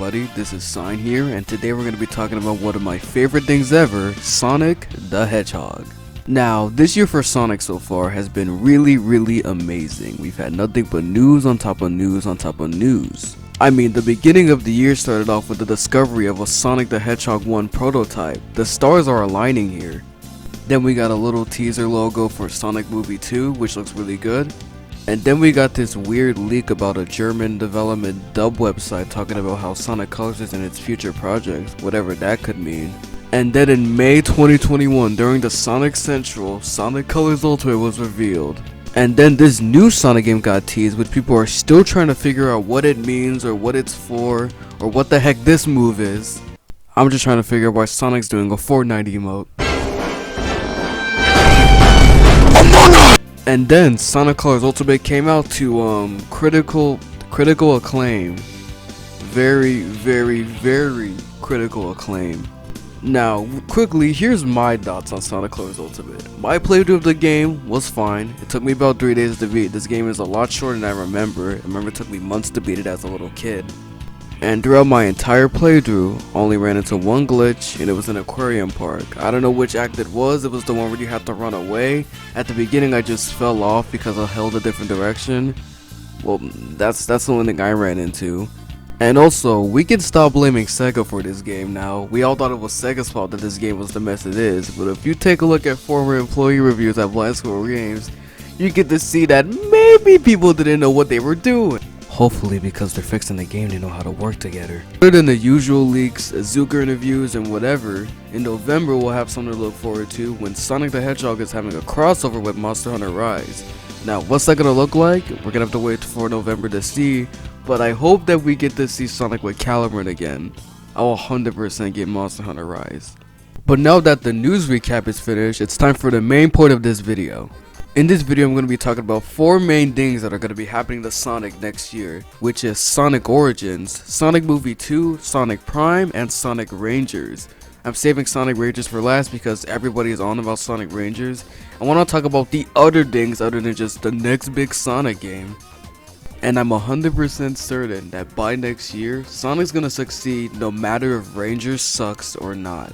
everybody, this is Sign here, and today we're going to be talking about one of my favorite things ever, Sonic the Hedgehog. Now, this year for Sonic so far has been really amazing. We've had nothing but news on top of news on top of news. I mean, the beginning of the year started off with the discovery of a Sonic the Hedgehog 1 prototype. The stars are aligning here. Then we got a little teaser logo for Sonic Movie 2, which looks really good. And then we got this weird leak about a German development dub website talking about how Sonic Colors is in its future projects, whatever that could mean. And then in May 2021, during the Sonic Central, Sonic Colors Ultimate was revealed. And then this new Sonic game got teased, which people are still trying to figure out what it means or what it's for, or what the heck this move is. I'm just trying to figure out why Sonic's doing a Fortnite emote. And then Sonic Colors Ultimate came out to critical acclaim. Very critical acclaim. Now, quickly, here's my thoughts on Sonic Colors Ultimate. My playthrough of the game was fine. It took me about 3 days to beat. This game is a lot shorter than I remember. I remember it took me months to beat it as a little kid. And throughout my entire playthrough, I only ran into one glitch, and it was an aquarium park. I don't know which act it was the one where you had to run away. At the beginning I just fell off because I held a different direction. Well, that's the only thing I ran into. And also, we can stop blaming Sega for this game now. We all thought it was Sega's fault that this game was the mess it is, but if you take a look at former employee reviews at Blind Squirrel Games, you get to see that maybe people didn't know what they were doing. Hopefully, because they're fixing the game, they know how to work together. Other than the usual leaks, Zucker interviews, and whatever, in November we'll have something to look forward to when Sonic the Hedgehog is having a crossover with Monster Hunter Rise. Now, what's that gonna look like? We're gonna have to wait for November to see, but I hope that we get to see Sonic with Calamari again. I will 100% get Monster Hunter Rise. But now that the news recap is finished, it's time for the main point of this video. In this video, I'm going to be talking about 4 main things that are going to be happening to Sonic next year, which is Sonic Origins, Sonic Movie 2, Sonic Prime, and Sonic Rangers. I'm saving Sonic Rangers for last because everybody is on about Sonic Rangers. I want to talk about the other things other than just the next big Sonic game. And I'm 100% certain that by next year, Sonic's going to succeed no matter if Rangers sucks or not.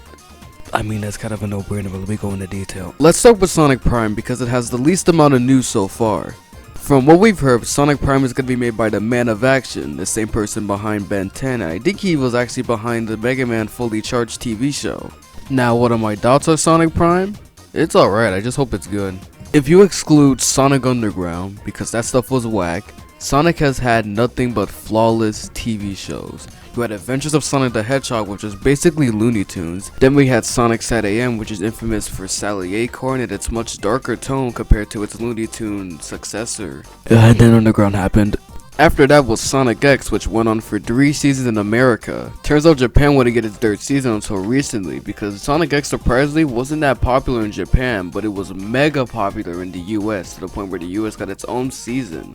I mean, that's kind of a no-brainer, but let me go into detail. Let's start with Sonic Prime because it has the least amount of news so far. From what we've heard, Sonic Prime is going to be made by the Man of Action, the same person behind Ben 10. I think he was actually behind the Mega Man Fully Charged TV show. Now, what are my thoughts on Sonic Prime? It's alright, I just hope it's good. If you exclude Sonic Underground, because that stuff was whack, Sonic has had nothing but flawless TV shows. We had Adventures of Sonic the Hedgehog, which was basically Looney Tunes. Then we had Sonic Sat AM, which is infamous for Sally Acorn and its much darker tone compared to its Looney Tune successor. And then Underground happened. After that was Sonic X, which went on for 3 seasons in America. Turns out Japan wouldn't get its 3rd season until recently, because Sonic X surprisingly wasn't that popular in Japan, but it was mega popular in the US, to the point where the US got its own season.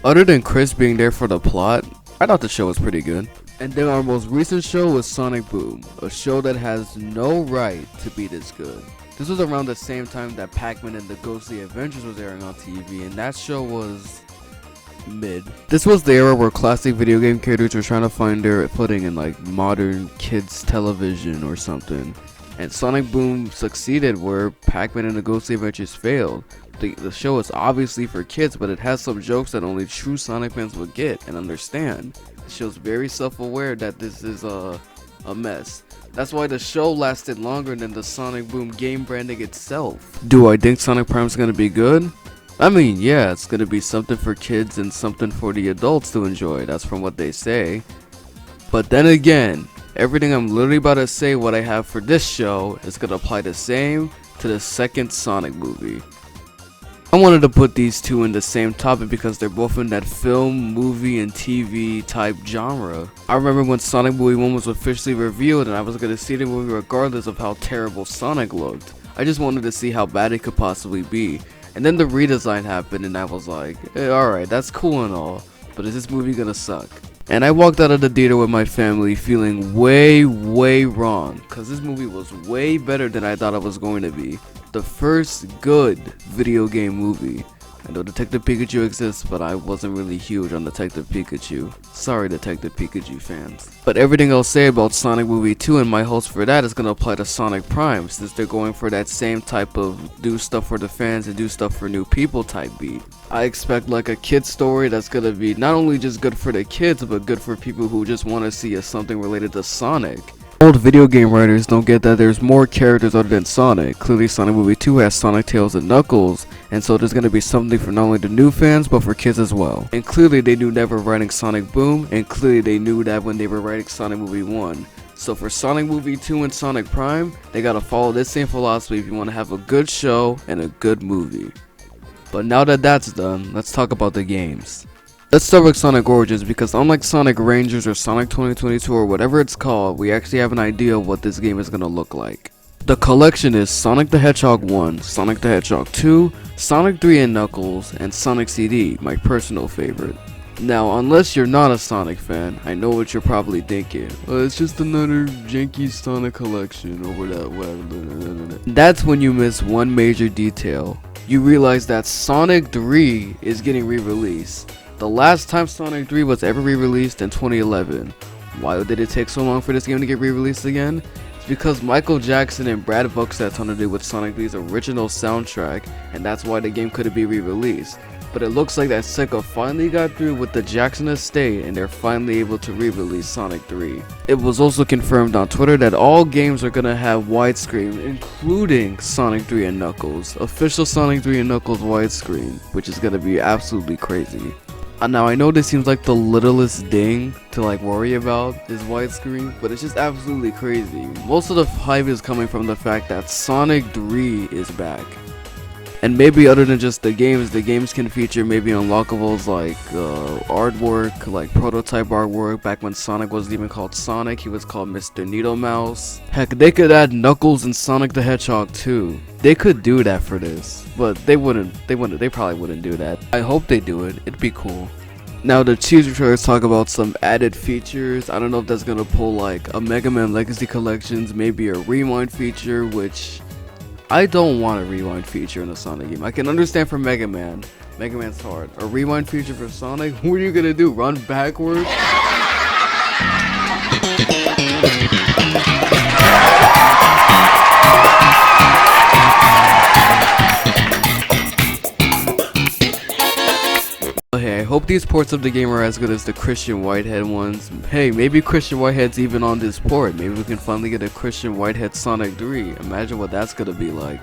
Other than Chris being there for the plot, I thought the show was pretty good. And then our most recent show was Sonic Boom, a show that has no right to be this good. This was around the same time that Pac-Man and the Ghostly Adventures was airing on TV, and that show was mid. This was the era where classic video game characters were trying to find their footing in like modern kids television or something. And Sonic Boom succeeded where Pac-Man and the Ghostly Adventures failed. The show is obviously for kids, but it has some jokes that only true Sonic fans will get and understand. The show's very self-aware that this is a mess. That's why the show lasted longer than the Sonic Boom game branding itself. Do I think Sonic Prime is going to be good? I mean, yeah, it's going to be something for kids and something for the adults to enjoy. That's from what they say. But then again, everything I'm literally about to say what I have for this show is going to apply the same to the second Sonic movie. I wanted to put these two in the same topic because they're both in that film, movie, and TV type genre. I remember when Sonic Movie 1 was officially revealed and I was going to see the movie regardless of how terrible Sonic looked. I just wanted to see how bad it could possibly be. And then the redesign happened and I was like, alright, that's cool and all, but is this movie gonna suck? And I walked out of the theater with my family feeling way wrong, because this movie was way better than I thought it was going to be. The first good video game movie. I know Detective Pikachu exists, but I wasn't really huge on Detective Pikachu. Sorry, Detective Pikachu fans. But everything I'll say about Sonic Movie 2 and my hopes for that is gonna apply to Sonic Prime, since they're going for that same type of do stuff for the fans and do stuff for new people type beat. I expect like a kid story that's gonna be not only just good for the kids, but good for people who just want to see something related to Sonic. Old video game writers don't get that there's more characters other than Sonic. Clearly Sonic Movie 2 has Sonic, Tails, and Knuckles, and so there's gonna be something for not only the new fans, but for kids as well. And clearly they knew that when writing Sonic Boom, and clearly they knew that when they were writing Sonic Movie 1. So for Sonic Movie 2 and Sonic Prime, they gotta follow this same philosophy if you want to have a good show and a good movie. But now that that's done, let's talk about the games. Let's start with Sonic Origins, because unlike Sonic Rangers or Sonic 2022 or whatever it's called, we actually have an idea of what this game is going to look like. The collection is Sonic the Hedgehog 1, Sonic the Hedgehog 2, Sonic 3 and Knuckles, and Sonic CD, my personal favorite. Now, unless you're not a Sonic fan, I know what you're probably thinking. It's just another janky Sonic collection or whatever. That's when you miss one major detail. You realize that Sonic 3 is getting re-released. The last time Sonic 3 was ever re-released in 2011. Why did it take so long for this game to get re-released again? It's because Michael Jackson and Brad Bucks had something to do with Sonic 3's original soundtrack, and that's why the game couldn't be re-released. But it looks like that Sega finally got through with the Jackson estate, and they're finally able to re-release Sonic 3. It was also confirmed on Twitter that all games are gonna have widescreen, including Sonic 3 and Knuckles. Official Sonic 3 and Knuckles widescreen, which is gonna be absolutely crazy. Now I know this seems like the littlest thing to like worry about is widescreen, but it's just absolutely crazy. Most of the hype is coming from the fact that Sonic 3 is back. And maybe other than just the games can feature maybe unlockables like artwork, like prototype artwork. Back when Sonic wasn't even called Sonic, he was called Mr. Needle Mouse. Heck, they could add Knuckles and Sonic the Hedgehog too. They could do that for this, but they probably wouldn't do that. I hope they do it, it'd be cool. Now the teaser trailers talk about some added features. I don't know if that's gonna pull like a Mega Man Legacy Collections, maybe a rewind feature, which I don't want a rewind feature in a Sonic game. I can understand for Mega Man. Mega Man's hard. A rewind feature for Sonic? What are you gonna do? Run backwards? Hey, I hope these ports of the game are as good as the Christian Whitehead ones. Hey, maybe Christian Whitehead's even on this port. Maybe we can finally get a Christian Whitehead Sonic 3. Imagine what that's gonna be like.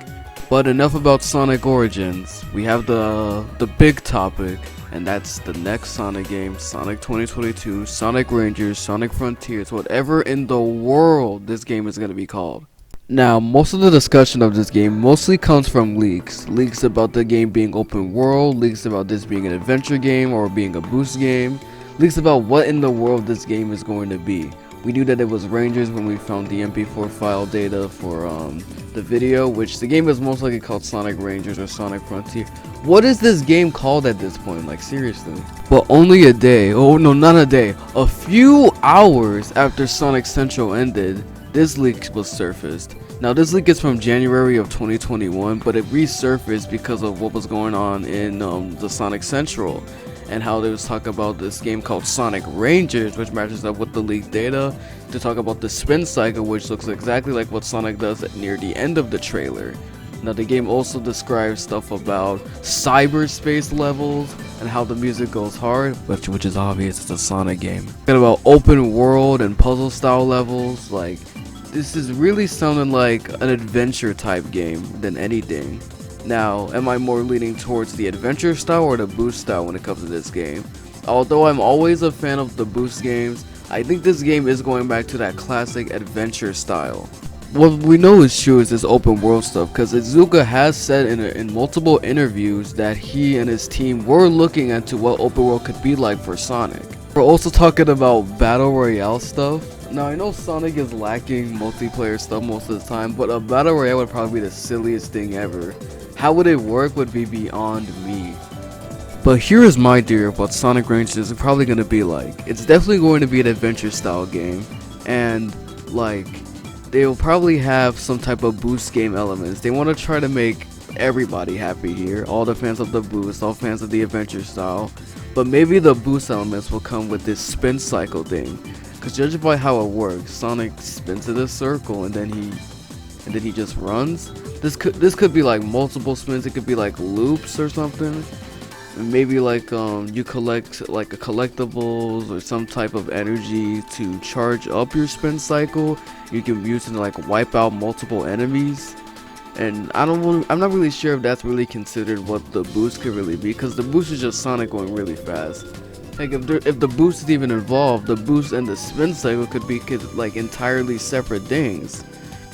But enough about Sonic Origins. We have the big topic, and that's the next Sonic game, Sonic 2022, Sonic Rangers, Sonic Frontiers, whatever in the world this game is gonna be called. Now, most of the discussion of this game mostly comes from leaks. Leaks about the game being open world, leaks about this being an adventure game or being a boost game, leaks about what in the world this game is going to be. We knew that it was Rangers when we found the MP4 file data for the video, which the game is most likely called Sonic Rangers or Sonic Frontier. What is this game called at this point? Like, seriously. But only a day, oh no, not a day, a few hours after Sonic Central ended, this leak was surfaced. Now this leak is from January of 2021, but it resurfaced because of what was going on in the Sonic Central, and how they was talking about this game called Sonic Rangers, which matches up with the leaked data, to talk about the spin cycle, which looks exactly like what Sonic does near the end of the trailer. Now the game also describes stuff about cyberspace levels and how the music goes hard, which is obvious, it's a Sonic game. And about open world and puzzle style levels. Like, this is really sounding like an adventure type game than anything. Now, am I more leaning towards the adventure style or the boost style when it comes to this game? Although I'm always a fan of the boost games, I think this game is going back to that classic adventure style. What we know is true is this open world stuff, because Izuka has said in multiple interviews that he and his team were looking into what open world could be like for Sonic. We're also talking about battle royale stuff. Now I know Sonic is lacking multiplayer stuff most of the time, but a battle royale would probably be the silliest thing ever. How would it work would be beyond me. But here is my theory of what Sonic Rangers is probably going to be like. It's definitely going to be an adventure style game, and like, they'll probably have some type of boost game elements. They want to try to make everybody happy here. All the fans of the boost, all fans of the adventure style. But maybe the boost elements will come with this spin cycle thing. Cause judging by how it works, Sonic spins in a circle and then he just runs. This could be like multiple spins. It could be like loops or something. Maybe like you collect like a collectibles or some type of energy to charge up your spin cycle. You can use it to like wipe out multiple enemies. And I'm not really sure if that's really considered what the boost could really be, because the boost is just Sonic going really fast. Like if the boost is even involved, the boost and the spin cycle could be like entirely separate things.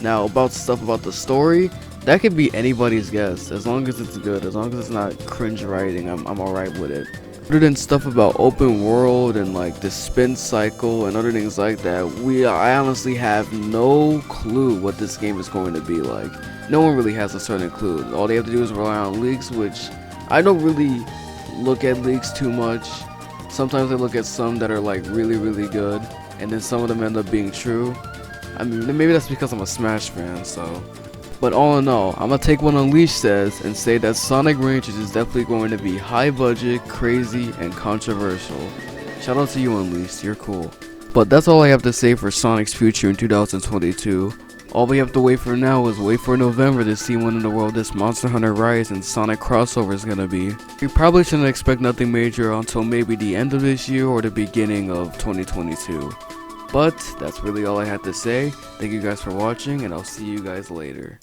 Now about stuff about the story, that could be anybody's guess, as long as it's good, as long as it's not cringe writing. I'm alright with it. Other than stuff about open world and like the spin cycle and other things like that, I honestly have no clue what this game is going to be like. No one really has a certain clue. All they have to do is rely on leaks, which I don't really look at leaks too much. Sometimes I look at some that are like really good, and then some of them end up being true. I mean, maybe that's because I'm a Smash fan, so. But all in all, I'm gonna take what Unleashed says and say that Sonic Rangers is definitely going to be high budget, crazy, and controversial. Shout out to you, Unleashed, you're cool. But that's all I have to say for Sonic's future in 2022. All we have to wait for now is wait for November to see when in the world this Monster Hunter Rise and Sonic crossover is gonna be. We probably shouldn't expect nothing major until maybe the end of this year or the beginning of 2022. But that's really all I had to say. Thank you guys for watching, and I'll see you guys later.